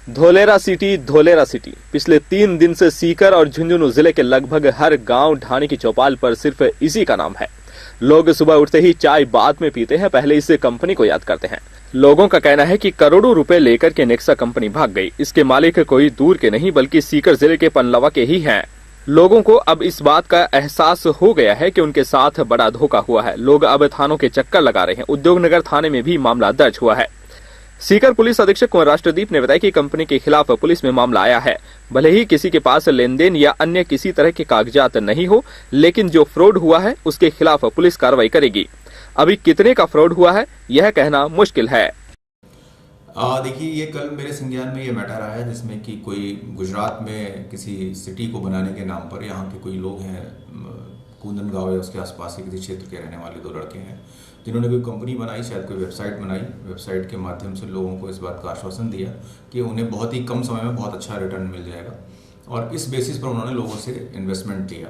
Dholera city पिछले 3 दिन से सीकर और झुंझुनू जिले के लगभग हर गांव ढाणी की चौपाल पर सिर्फ इसी का नाम है। लोग सुबह उठते ही चाय बाद में पीते हैं, पहले इस कंपनी को याद करते हैं। लोगों का कहना है कि करोड़ों रुपए लेकर के नेक्सा कंपनी भाग गई। इसके मालिक कोई दूर के नहीं बल्कि सीकर जिले के पनलवा के ही हैं। लोगों को अब इस बात का एहसास हो गया है कि उनके साथ बड़ा धोखा हुआ है। लोग अब थानों के चक्कर लगा रहे हैं। उद्योगनगर थाने में भी मामला दर्ज हुआ है। सीकर पुलिस अधीक्षक कुंवर राष्ट्रदीप ने बताया कि कंपनी के खिलाफ पुलिस में मामला आया है। भले ही किसी के पास लेन देन या अन्य किसी तरह के कागजात नहीं हो, लेकिन जो फ्रॉड हुआ है उसके खिलाफ पुलिस कार्रवाई करेगी। अभी कितने का फ्रॉड हुआ है यह कहना मुश्किल है। देखिए, ये कल मेरे संज्ञान में ये मैटर आया है जिसमें कि कोई गुजरात में किसी सिटी को बनाने के नाम पर यहाँ के कोई लोग हैं, कूंदन गांव या उसके आसपास के किसी क्षेत्र के रहने वाले 2 लड़के हैं जिन्होंने कोई कंपनी बनाई, शायद कोई वेबसाइट बनाई। वेबसाइट के माध्यम से लोगों को इस बात का आश्वासन दिया कि उन्हें बहुत ही कम समय में बहुत अच्छा रिटर्न मिल जाएगा और इस बेसिस पर उन्होंने लोगों से इन्वेस्टमेंट लिया।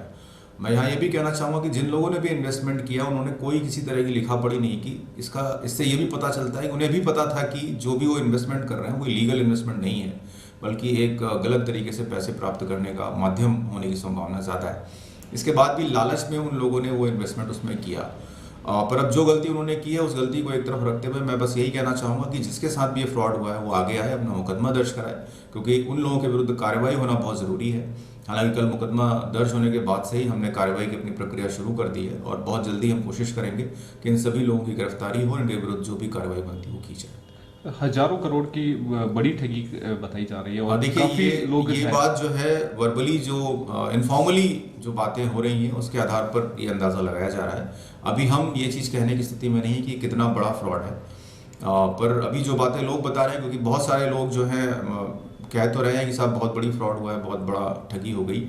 मैं यहाँ ये भी कहना चाहूँगा कि जिन लोगों ने भी इन्वेस्टमेंट किया उन्होंने कोई किसी तरह की लिखा पढ़ी नहीं की। इससे ये भी पता चलता है कि उन्हें भी पता था कि जो भी वो इन्वेस्टमेंट कर रहे हैं वो लीगल इन्वेस्टमेंट नहीं है, बल्कि एक गलत तरीके से पैसे प्राप्त करने का माध्यम होने की संभावना ज़्यादा है। इसके बाद भी लालच में उन लोगों ने वो इन्वेस्टमेंट उसमें किया। पर अब जो गलती उन्होंने की है उस गलती को एक तरफ रखते हुए मैं बस यही कहना चाहूँगा कि जिसके साथ भी ये फ्रॉड हुआ है वो आगे आए, अपना मुकदमा दर्ज कराए, क्योंकि उन लोगों के विरुद्ध कार्रवाई होना बहुत ज़रूरी है। हालांकि कल मुकदमा दर्ज होने के बाद से ही हमने कार्रवाई की अपनी प्रक्रिया शुरू कर दी है और बहुत जल्दी हम कोशिश करेंगे कि इन सभी लोगों की गिरफ्तारी हो, इनके विरुद्ध जो भी कार्रवाई बनती है वो की जाए। हजारों करोड़ की बड़ी ठगी बताई जा रही है और देखिए, ये बात जो है वर्बली जो इनफॉर्मली जो बातें हो रही हैं उसके आधार पर ये अंदाज़ा लगाया जा रहा है। अभी हम ये चीज़ कहने की स्थिति में नहीं कि कितना बड़ा फ्रॉड है, पर अभी जो बातें लोग बता रहे हैं, क्योंकि बहुत सारे लोग जो हैं कह तो रहे हैं कि साहब बहुत बड़ी फ्रॉड हुआ है, बहुत बड़ा ठगी हो गई,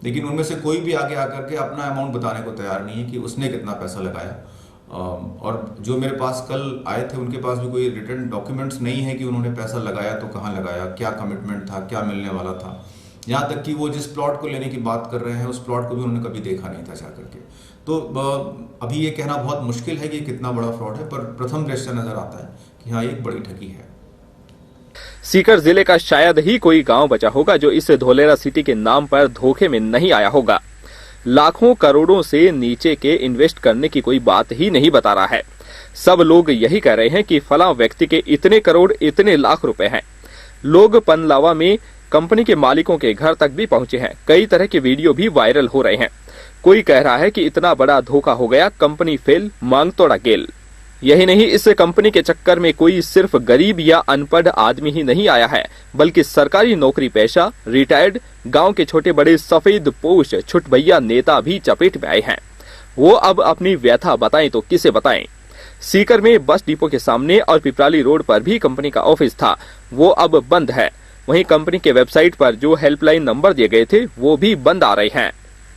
लेकिन उनमें से कोई भी आगे आकर के अपना अमाउंट बताने को तैयार नहीं है कि उसने कितना पैसा लगाया। और जो मेरे पास कल आए थे उनके पास भी कोई रिटर्न डॉक्यूमेंट्स नहीं है कि उन्होंने पैसा लगाया तो कहाँ लगाया, क्या कमिटमेंट था, क्या मिलने वाला था। यहाँ तक कि वो जिस प्लॉट को लेने की बात कर रहे हैं उस प्लॉट को भी उन्होंने कभी देखा नहीं था जा करके। तो अभी ये कहना बहुत मुश्किल है कि कितना बड़ा फ्रॉड है, पर प्रथम दृष्टया नजर आता है कि हाँ, एक बड़ी ठगी है। सीकर जिले का शायद ही कोई गांव बचा होगा जो इस धोलेरा सिटी के नाम पर धोखे में नहीं आया होगा। लाखों करोड़ों से नीचे के इन्वेस्ट करने की कोई बात ही नहीं बता रहा है। सब लोग यही कह रहे हैं कि फलां व्यक्ति के इतने करोड़, इतने लाख रुपए हैं। लोग पनलावा में कंपनी के मालिकों के घर तक भी पहुंचे हैं। कई तरह के वीडियो भी वायरल हो रहे हैं। कोई कह रहा है कि इतना बड़ा धोखा हो गया, कंपनी फेल, मांग तोड़ा गेल। यही नहीं, इस कंपनी के चक्कर में कोई सिर्फ गरीब या अनपढ़ आदमी ही नहीं आया है, बल्कि सरकारी नौकरी पेशा, रिटायर्ड, गांव के छोटे बड़े सफेद पोश छुटभैया नेता भी चपेट में आए हैं। वो अब अपनी व्यथा बताएं तो किसे बताएं। सीकर में बस डिपो के सामने और पिपराली रोड पर भी कंपनी का ऑफिस था, वो अब बंद है। वहीं कंपनी के वेबसाइट पर जो हेल्पलाइन नंबर दिए गए थे वो भी बंद आ रहे हैं।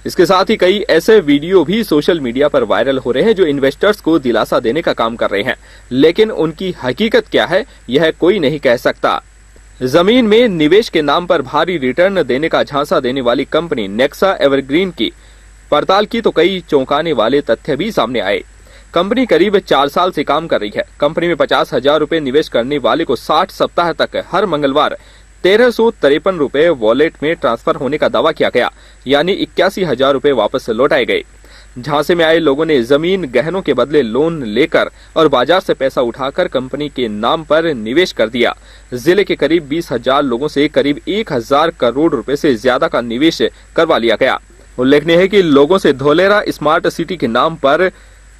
इसके साथ ही कई ऐसे वीडियो भी सोशल मीडिया पर वायरल हो रहे हैं जो इन्वेस्टर्स को दिलासा देने का काम कर रहे हैं, लेकिन उनकी हकीकत क्या है यह कोई नहीं कह सकता। जमीन में निवेश के नाम पर भारी रिटर्न देने का झांसा देने वाली कंपनी नेक्सा एवरग्रीन की पड़ताल की तो कई चौंकाने वाले तथ्य भी सामने आए। कंपनी करीब 4 साल से काम कर रही है। कंपनी में 50,000 रुपए निवेश करने वाले को 60 सप्ताह तक हर मंगलवार 1353 रुपए वॉलेट में ट्रांसफर होने का दावा किया गया, यानी 81,000 रुपए वापस लौटाए गए। झांसे में आए लोगों ने जमीन गहनों के बदले लोन लेकर और बाजार से पैसा उठाकर कंपनी के नाम पर निवेश कर दिया। जिले के करीब 20,000 लोगों से करीब 1,000 करोड़ रुपए से ज्यादा का निवेश करवा लिया गया। उल्लेखनीय है कि लोगों से धोलेरा स्मार्ट सिटी के नाम पर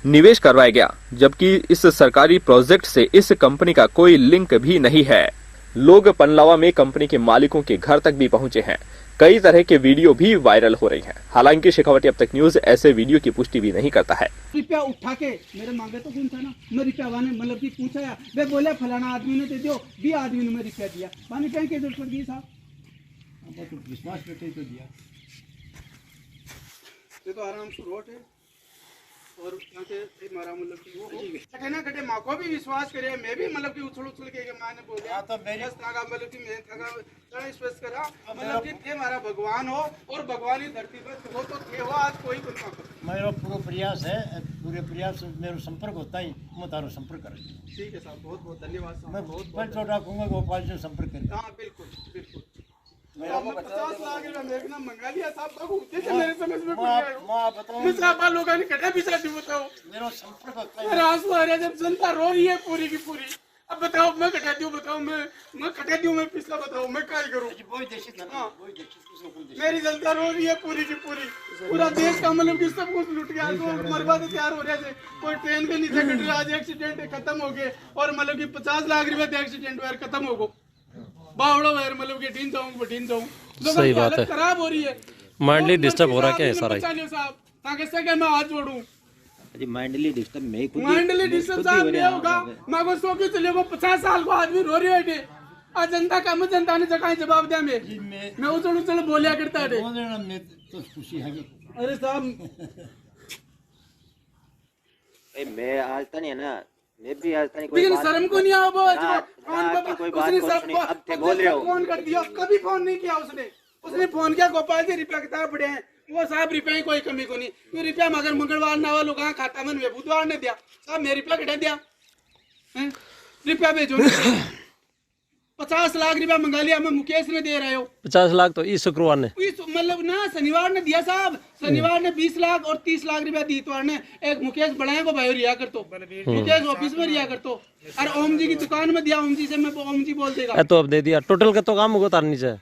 निवेश करवाया गया, जबकि इस सरकारी प्रोजेक्ट से इस कंपनी का कोई लिंक भी नहीं है। लोग पनलावा में कंपनी के मालिकों के घर तक भी पहुंचे हैं। कई तरह के वीडियो भी वायरल हो रही हैं। हालांकि शेखावटी अब तक न्यूज ऐसे वीडियो की पुष्टि भी नहीं करता है। रुपया उठा के मेरे मांगे तो कौन था ना, मैं रुपया वाने मतलब कि पूछा, वे बोले फलाना आदमी ने दे दियो, 20 आदमी ने मैं रुपया दिया, पानी क्या के जरूरत पड़ी साहब, अब तो विश्वास करते तो दिया, ये तो आराम से रोट है। और यहाँ से हमारा मतलब कि वो कटे ना कटे माँ को भी विश्वास करे, मैं भी मतलब कि उछल उछल के माँ ने बोला तो मेरे मतलब कि मैं थोड़ा स्पेस करा मतलब कि थे हमारा भगवान हो और भगवान ही धरती पर हो तो थे हो आज कोई कुछ ना मेरा पूरा प्रयास है, पूरे प्रयास मेरा संपर्क होता ही मैं तारो संपर्क कर। ठीक है साहब, बहुत बहुत धन्यवाद साहब। मैं बहुत तो डाकूंगा गोपाल से संपर्क कर। हाँ बिल्कुल बिल्कुल। तो हमने 50 लाख रुपया मेरे ना मंगा लिया साहब, बाबू मेरे समझ में मैं साहब लोगों ने कटा पीछा दी बताओ, मेरा संपर्क होता मेरा आंसू आ रहा है जब जनता रो रही है पूरी की पूरी। अब बताओ मैं कटा दूं, बताओ मैं कटा दूं, मैं पिछला बताओ मैं क्या करूं। मेरी जनता रो रही है पूरी की पूरी, पूरा देश का मतलब कि सब कुछ लुट गया, तो मरवा तो तैयार हो रहे थे। कोई ट्रेन के नीचे कट रहा, आज एक्सीडेंट खत्म हो गए और मतलब कि 50 लाख रुपए के एक्सीडेंट वायर खत्म हो गए। बावड़ो वायर मतलब कि ढीन जाऊं सही बात है, खराब हो रही है, माइंडली डिस्टर्ब हो रहा है सारा साहब ताकि से मैं हाथ जोड़ूं। जी माइंडली डिस्टर्ब मैं खुद माइंडली डिस्टर्ब साहब नहीं होगा, मैं को सो के चले वो 50 साल को आदमी रो रही है। आज जनता का मैं जनता ने जगह जवाब दिया, मैं उछल उछल बोलिया करता है। मैं तो खुशी है कि अरे साहब मैं आज तक नहीं है ना, मैं भी आज तक लेकिन शर्म को नहीं आओ वो कोई बात अब थे बोल रहे हो। फोन कर दिया, कभी फोन नहीं किया उसने फोन किया गोपाल जी रुपया कितना पड़े हैं, वो साहब रुपया की कोई कमी को नहीं, ये रुपया मगर मंगलवार ना वालों कहाँ खाता मैंने बुधवार ने दिया साहब, मेरे रुपया कटा दिया रुपया भेजो। 50 लाख रुपया मंगा लिया, मैं मुकेश ने दे रहे हो 50 लाख तो इस शुक्रवार ने मतलब ना शनिवार ने दिया साहब, शनिवार ने 20 लाख और 30 लाख रुपया दी इतवार ने। एक मुकेश बढ़ाए को भाई रिया कर तो मुकेश ऑफिस में रिया कर तो, और ओम जी की दुकान में दिया, ओम जी से मैं ओम जी बोल देगा तो अब दे दिया। टोटल का तो काम होगा तार नीचे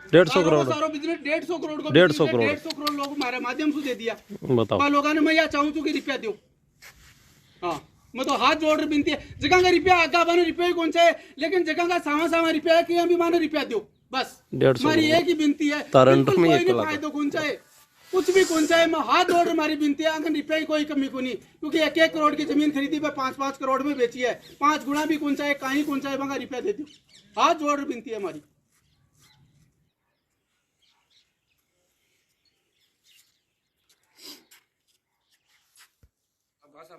150 करोड़ सारो बिजनेस 150 करोड़ को 150 करोड़ 150 करोड़ लोग हमारे माध्यम से दे दिया। बताओ लोगों ने मैं यह चाहूँ कि रुपया दो, हाँ मैं तो हाथ जोड़ रही बिनती है, जगह का रुपया आगा मानो रुपया कौन सा है, लेकिन जगह का सामा रुपया है कि अभी मानो रुपया दो बस, 150 हमारी एक ही बिनती है। तारंटू में कोई एक नहीं लाख फायदा कौन सा है, कुछ भी कौन सा है, मैं हाथ जोड़ हमारी बिनती है, अगर रुपया की कोई कमी को नहीं, क्योंकि 1-1 करोड़ की जमीन खरीदी पे 5-5 करोड़ में बेची है, 5 गुना भी कौन सा है, कहीं कौन सा है, मगर रुपया दे दो, हाथ जोड़ बिनती है हमारी। भाषा